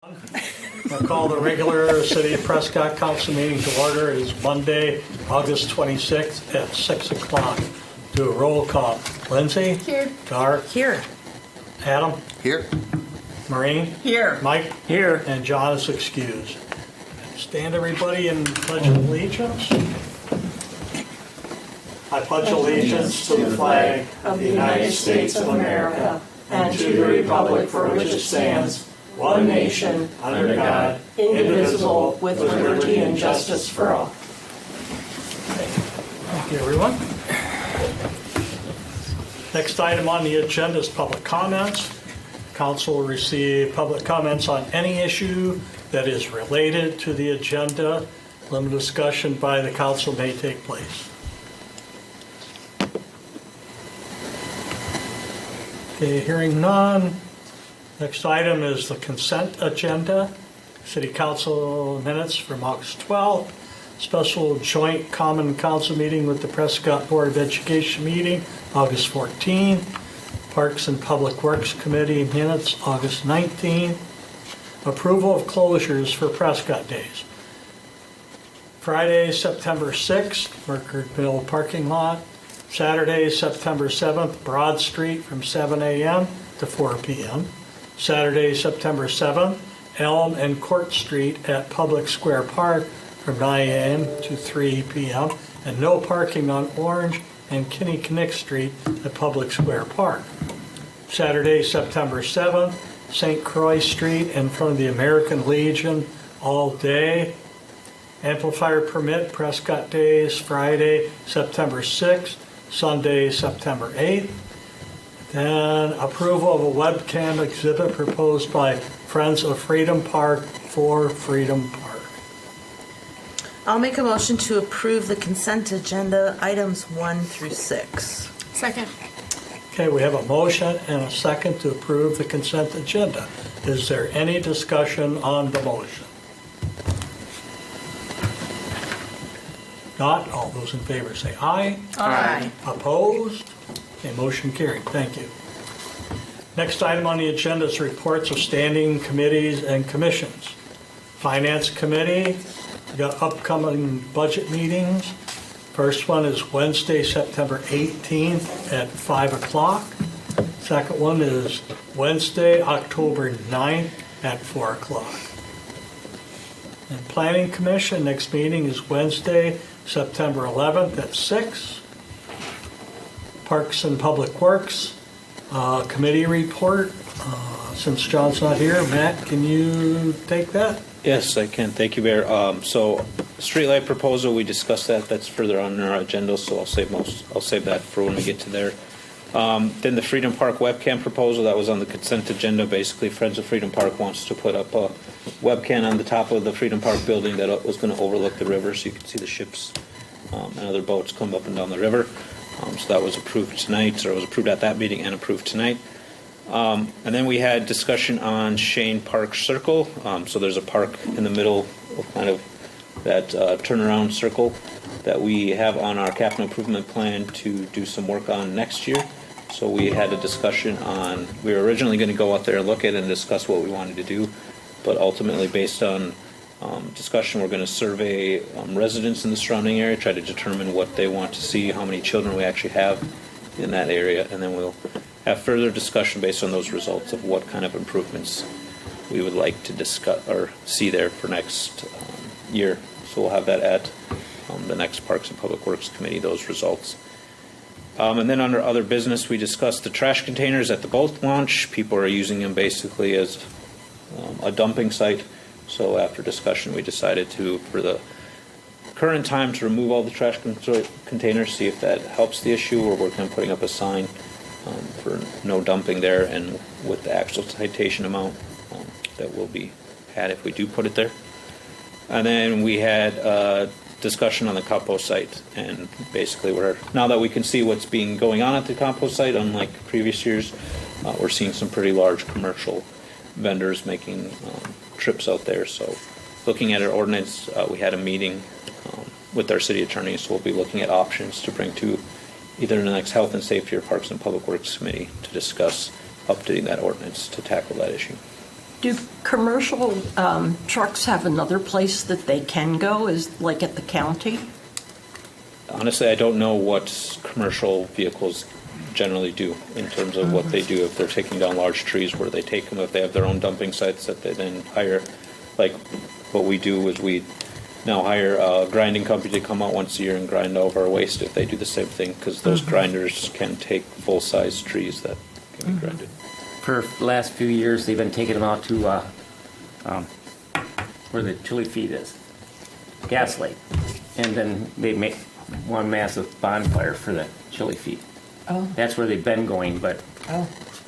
I call the regular City of Prescott Council meeting to order. It is Monday, August 26th at 6 o'clock. Do a roll call. Lindsay? Here. Gar? Here. Adam? Here. Maureen? Here. Mike? Here. And John is excused. Stand everybody in Pledge of Allegiance. I pledge allegiance to the flag of the United States of America and to the republic for which it stands, one nation, under God, indivisible, with liberty and justice for all. Thank you, everyone. Next item on the agenda is public comments. Council will receive public comments on any issue that is related to the agenda. Limited discussion by the council may take place. Okay, hearing none. Next item is the consent agenda. City Council minutes from August 12th. Special joint common council meeting with the Prescott Board of Education meeting, August 14th. Parks and Public Works Committee minutes, August 19th. Approval of closures for Prescott days. Friday, September 6th, Merckard Mill parking lot. Saturday, September 7th, Broad Street from 7 a.m. to 4 p.m. Saturday, September 7th, Elm and Court Street at Public Square Park from 9 a.m. to 3 p.m. and no parking on Orange and Kinnickinnick Street at Public Square Park. Saturday, September 7th, St. Croix Street in front of the American Legion all day. Amplifier permit Prescott days, Friday, September 6th, Sunday, September 8th. Then approval of a webcam exhibit proposed by Friends of Freedom Park for Freedom Park. I'll make a motion to approve the consent agenda items 1 through 6. Second. Okay, we have a motion and a second to approve the consent agenda. Is there any discussion on the motion? Not, all those in favor say aye. Aye. Opposed? Okay, motion carried. Thank you. Next item on the agenda is reports of standing committees and commissions. Finance Committee, we got upcoming budget meetings. First one is Wednesday, September 18th at 5 o'clock. Second one is Wednesday, October 9th at 4 o'clock. And Planning Commission, next meeting is Wednesday, September 11th at 6. Parks and Public Works Committee report. Since John's not here, Matt, can you take that? Yes, I can. Thank you, Mayor. So, streetlight proposal, we discussed that. That's further on our agenda, so I'll save that for when we get to there. Then the Freedom Park webcam proposal, that was on the consent agenda. Basically, Friends of Freedom Park wants to put up a webcam on the top of the Freedom Park building that was going to overlook the river, so you could see the ships and other boats come up and down the river. So that was approved tonight, or it was approved at that meeting and approved tonight. And then we had discussion on Shane Park Circle. So there's a park in the middle of kind of that turnaround circle that we have on our capital improvement plan to do some work on next year. So we had a discussion on, we were originally going to go out there and look at it and discuss what we wanted to do, but ultimately based on discussion, we're going to survey residents in the surrounding area, try to determine what they want to see, how many children we actually have in that area, and then we'll have further discussion based on those results of what kind of improvements we would like to discuss or see there for next year. So we'll have that at the next Parks and Public Works Committee, those results. And then under other business, we discussed the trash containers at the boat launch. People are using them basically as a dumping site. So after discussion, we decided to, for the current time, to remove all the trash containers, see if that helps the issue. We're working on putting up a sign for no dumping there, and with the actual citation amount that will be had if we do put it there. And then we had discussion on the compost site, and basically now that we can see what's being going on at the compost site, unlike previous years, we're seeing some pretty large commercial vendors making trips out there. So looking at our ordinance, we had a meeting with our city attorney, so we'll be looking at options to bring to either the next Health and Safety or Parks and Public Works Committee to discuss updating that ordinance to tackle that issue. Do commercial trucks have another place that they can go, is like at the county? Honestly, I don't know what commercial vehicles generally do in terms of what they do. If they're taking down large trees, where they take them, if they have their own dumping sites that they then hire. Like what we do is we now hire a grinding company to come out once a year and grind all of our waste if they do the same thing, because those grinders can take full-size trees that can be grinded. For the last few years, they've been taking them out to where the chili feed is, Gas Lake, and then they make one massive bonfire for the chili feed. Oh. That's where they've been going, but Oh.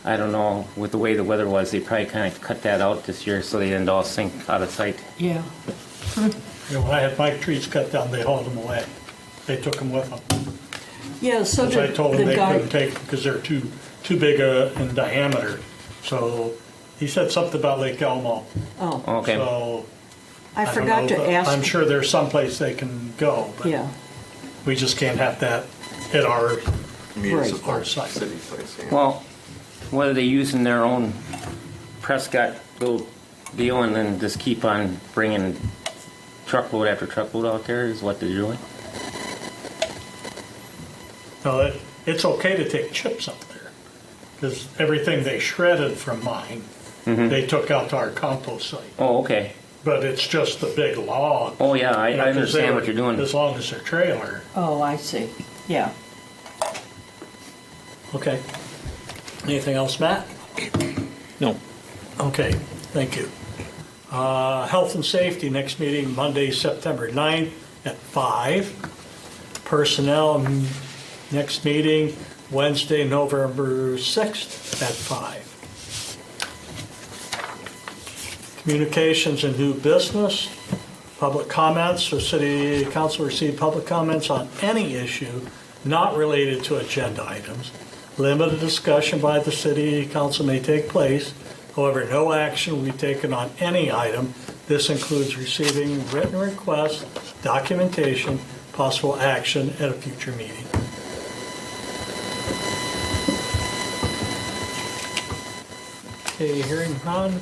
I don't know, with the way the weather was, they probably kind of cut that out this year so they didn't all sink out of sight. Yeah. You know, when I had my trees cut down, they hauled them away. They took them with them. Yeah, so Which I told them the they guy, couldn't take because they're too big in diameter. So he said something about Lake Elmo. oh, Okay. So I don't forgot know, to but ask. I'm sure there's someplace they can go, but Yeah, we just can't have that at our right. site. City place, yeah. Well, whether they using their own Prescott little deal and then just keep on bringing truckload after truckload out there is what they're doing. No, it's okay to take chips up there because everything they shredded from mine, they took out to our compost site. Oh, okay. But it's just the big log. Oh, yeah, I You know, 'cause understand they're- what you're doing. As long as they're trailer. Oh, I see. Yeah. Okay. Anything else, Matt? No. Okay, thank you. Health and safety, next meeting Monday, September 9th at 5. Personnel, next meeting Wednesday, November 6th at 5. Communications and new business, public comments. The city council received public comments on any issue not related to agenda items. Limited discussion by the city council may take place. However, no action will be taken on any item. This includes receiving written requests, documentation, possible action at a future meeting. Okay, hearing none.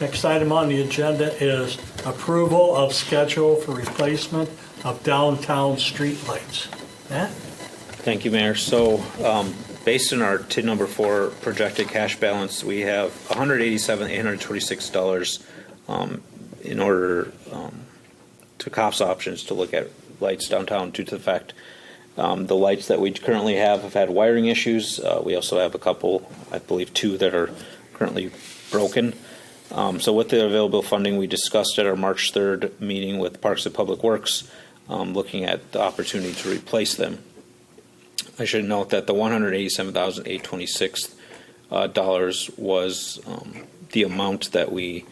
Next item on the agenda is approval of schedule for replacement of downtown streetlights. Matt? Thank you, Mayor. So, based on our TID number 4 projected cash balance, we have $187,826 in order to cops options to look at lights downtown due to the fact the lights that we currently have had wiring issues. We also have a couple, I believe 2, that are currently broken. So with the available funding, we discussed at our March 3rd meeting with Parks and Public Works, looking at the opportunity to replace them. I should note that the $187,826 was the amount that we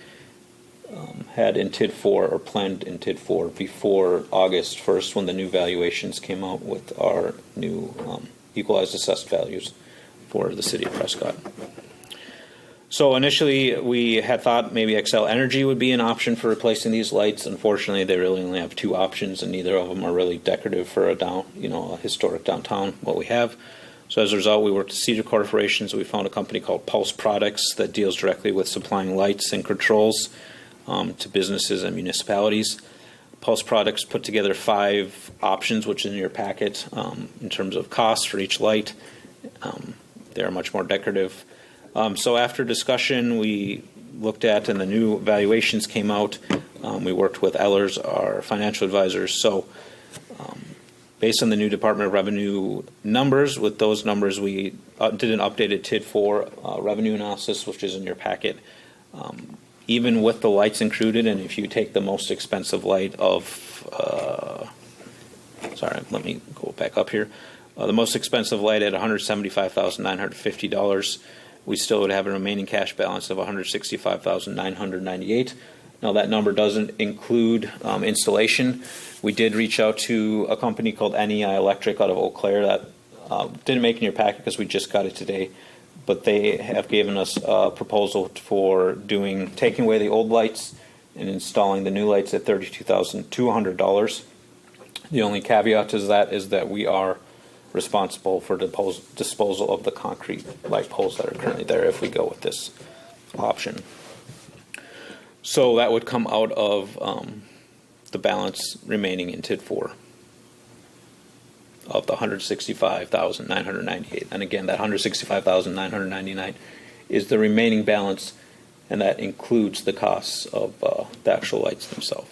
had in TID 4 or planned in TID 4 before August 1st when the new valuations came out with our new equalized assessed values for the city of Prescott. So initially, we had thought maybe Xcel Energy would be an option for replacing these lights. Unfortunately, they really only have 2 options, and neither of them are really decorative for a historic downtown. What we have. So as a result, we worked with Cedar Corporation. So we found a company called Pulse Products that deals directly with supplying lights and controls to businesses and municipalities. Pulse Products put together 5 options, which is in your packet, in terms of cost for each light. They are much more decorative. So after discussion, we looked at, and the new valuations came out. We worked with Ellers, our financial advisors. So based on the new Department of Revenue numbers, with those numbers, we did an updated TID 4 revenue analysis, which is in your packet. Even with the lights included, and if you take the most expensive light of, let me go back up here. The most expensive light at $175,950. We still would have a remaining cash balance of $165,998. Now that number doesn't include installation. We did reach out to a company called NEI Electric out of Eau Claire that didn't make it in your packet because we just got it today. But they have given us a proposal for taking away the old lights and installing the new lights at $32,200. The only caveat to that is that we are responsible for disposal of the concrete light poles that are currently there if we go with this option. So that would come out of the balance remaining in TID 4 of the 165,998. And again, that 165,999 is the remaining balance, and that includes the costs of the actual lights themselves.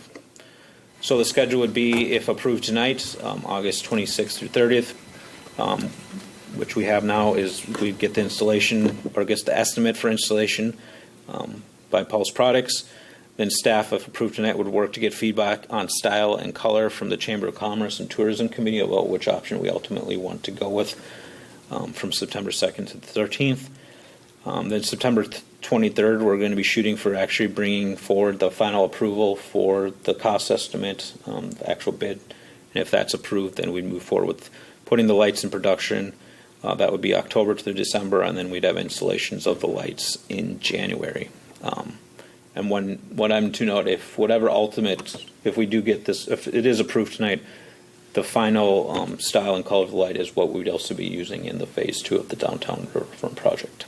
So the schedule would be, if approved tonight, August 26th through 30th, which we have now, is we get the installation, or gets the estimate for installation by Pulse Products. Then staff, if approved tonight, would work to get feedback on style and color from the Chamber of Commerce and Tourism Committee about which option we ultimately want to go with from September 2nd to the 13th. Then September 23rd, we're going to be shooting for actually bringing forward the final approval for the cost estimate, the actual bid. And if that's approved, then we'd move forward with putting the lights in production. That would be October through December, and then we'd have installations of the lights in January. And what I'm to note, if we do get this, if it is approved tonight, the final style and color of the light is what we'd also be using in the phase 2 of the downtown riverfront project.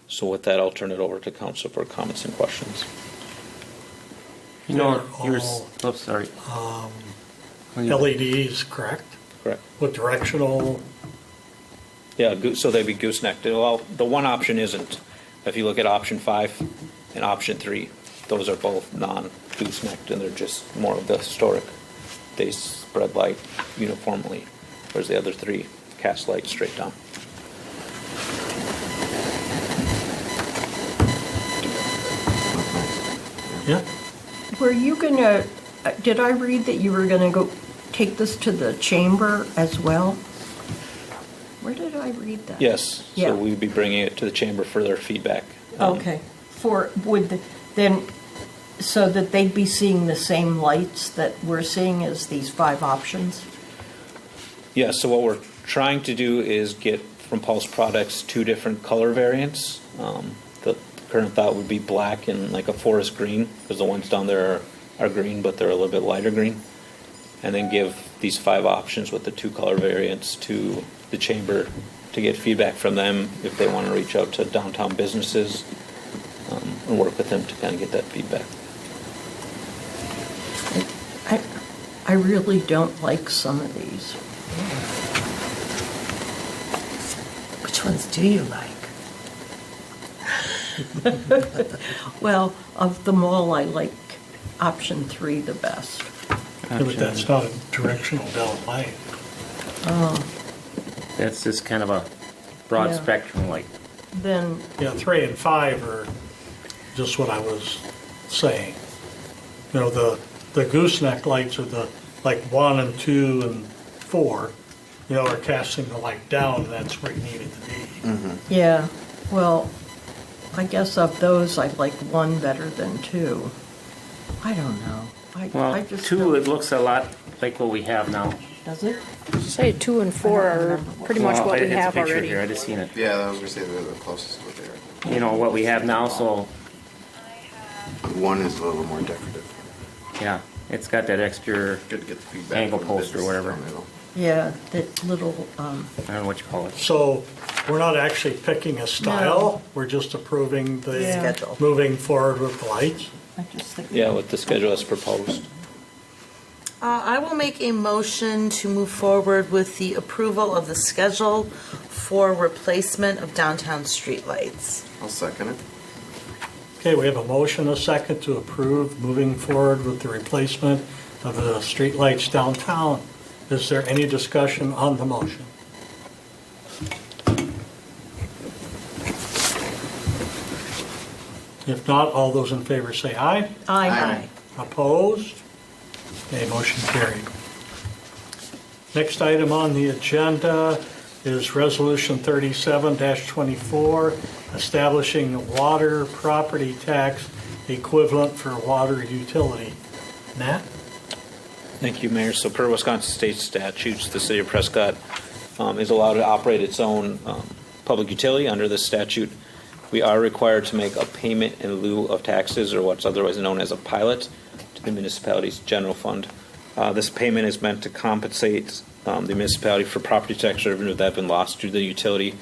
So with that, I'll turn it over to council for comments and questions. You know, They're all, sorry. LEDs, correct? Correct. With directional, Yeah, so they'd be goosenecked. Well, the one option isn't. If you look at option 5 and option 3, those are both non-goosenecked, and they're just more of the historic. They spread light uniformly, whereas the other 3 cast light straight down. yeah? Were you gonna, did I read that you were gonna go take this to the chamber as well? Where did I read that? Yes, Yeah. so we'd be bringing it to the chamber for their feedback. Okay, so that they'd be seeing the same lights that we're seeing as these 5 options? Yeah, so what we're trying to do is get from Pulse Products 2 different color variants. The current thought would be black and like a forest green, because the ones down there are green, but they're a little bit lighter green. And then give these 5 options with the 2 color variants to the chamber to get feedback from them if they want to reach out to downtown businesses and work with them to kind of get that feedback. I really don't like some of these. Which ones do you like? Well, of them all, I like option 3 the best. Yeah, but that's not a directional down light. That's just kind of a broad Yeah. spectrum, like, Then, Yeah, 3 and 5 are just what I was saying. You know, the gooseneck lights are the, like 1 and 2 and 4, you know, are casting the light down, and that's where you need it to be. yeah, well, I guess of those, I like 1 better than 2. I don't know. I well, just 2, don't- it looks a lot like what we have now. Does it? Say 2 and 4 are pretty much Well, what we it's a have picture already. here, I just seen it. Yeah, I was gonna say they're the closest to what they are. You know, what we have now, so, One is a little more decorative. yeah, it's got that extra, Good to get the feedback. Angle from the post or businesses whatever. down the middle. Yeah, that little, I don't know what you call it. So we're not actually picking a style, we're just approving the Yeah. Schedule. moving forward with the lights. I just think. Yeah, with the schedule as proposed. I will make a motion to move forward with the approval of the schedule for replacement of downtown streetlights. I'll second it. Okay, we have a motion, a second to approve moving forward with the replacement of the streetlights downtown. Is there any discussion on the motion? If not, all those in favor say aye. Aye. Opposed? Okay, motion carried. Next item on the agenda is Resolution 37-24, establishing a water property tax equivalent for water utility. Nat? Thank you, Mayor. So per Wisconsin state statutes, the city of Prescott is allowed to operate its own public utility under this statute. We are required to make a payment in lieu of taxes, or what's otherwise known as a pilot, to the municipality's general fund. This payment is meant to compensate the municipality for property tax revenue that have been lost due to the utility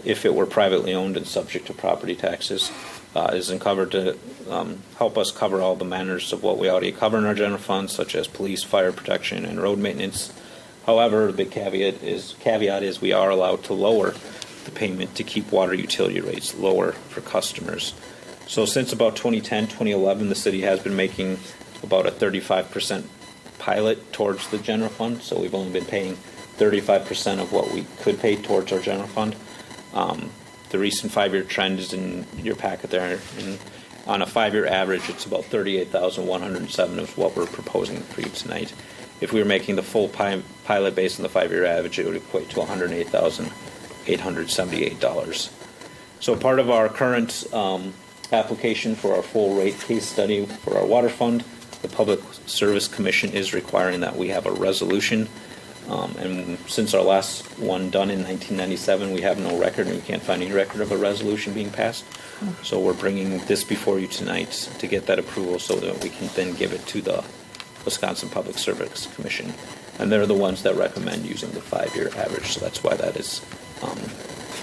if it were privately owned and subject to property taxes. Isn't covered to help us cover all the manners of what we already cover in our general fund, such as police, fire protection, and road maintenance. However, the big caveat is we are allowed to lower the payment to keep water utility rates lower for customers. So since about 2010, 2011, the city has been making about a 35% pilot towards the general fund. So we've only been paying 35% of what we could pay towards our general fund. The recent 5-year trend is in your packet there. And on a 5-year average, it's about $38,107 is what we're proposing for you tonight. If we were making the full pilot based on the 5-year average, it would equate to $108,878. So part of our current application for our full rate case study for our water fund, the Public Service Commission is requiring that we have a resolution. And since our last one done in 1997, we have no record, and we can't find any record of a resolution being passed. So we're bringing this before you tonight to get that approval so that we can then give it to the Wisconsin Public Service Commission. And they're the ones that recommend using the 5-year average, so that's why that is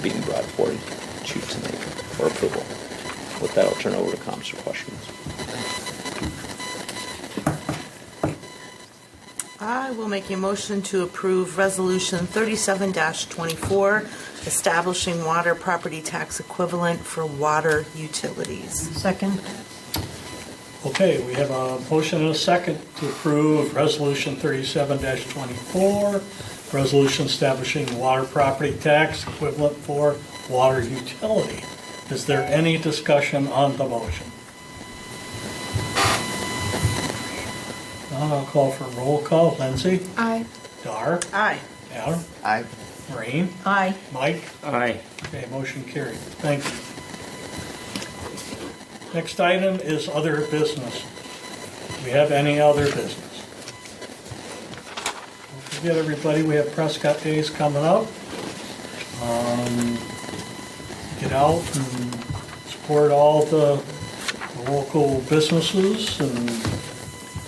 being brought forward to you tonight for approval. With that, I'll turn over to comments or questions. I will make a motion to approve Resolution 37-24, establishing water property tax equivalent for water utilities. Second? Okay, we have a motion and a second to approve Resolution 37-24, resolution establishing water property tax equivalent for water utility. Is there any discussion on the motion? None, I'll call for roll call. Lindsay? Aye. Dar? Aye. Adam? Aye. Maureen? Aye. Mike? Aye. Okay, motion carried. Thank you. Next item is other business. Do we have any other business? Don't forget, everybody, we have Prescott Days coming up. Get out and support all the local businesses and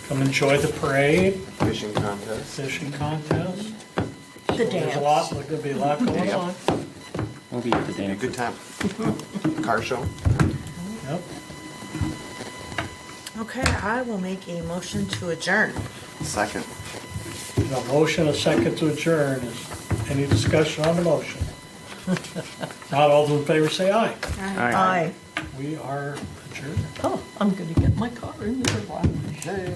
come enjoy the parade, Fishing contest. fishing contest. The There's dance. there's gonna be a lot going on. We'll be at the Be a dance. good time. Car show. Yep. Okay, I will make a motion to adjourn. Second. A motion, a second to adjourn. Is any discussion on the motion? Not all those in favor say aye. Aye. We are adjourned. Oh, I'm gonna get my car in the garage. Hey.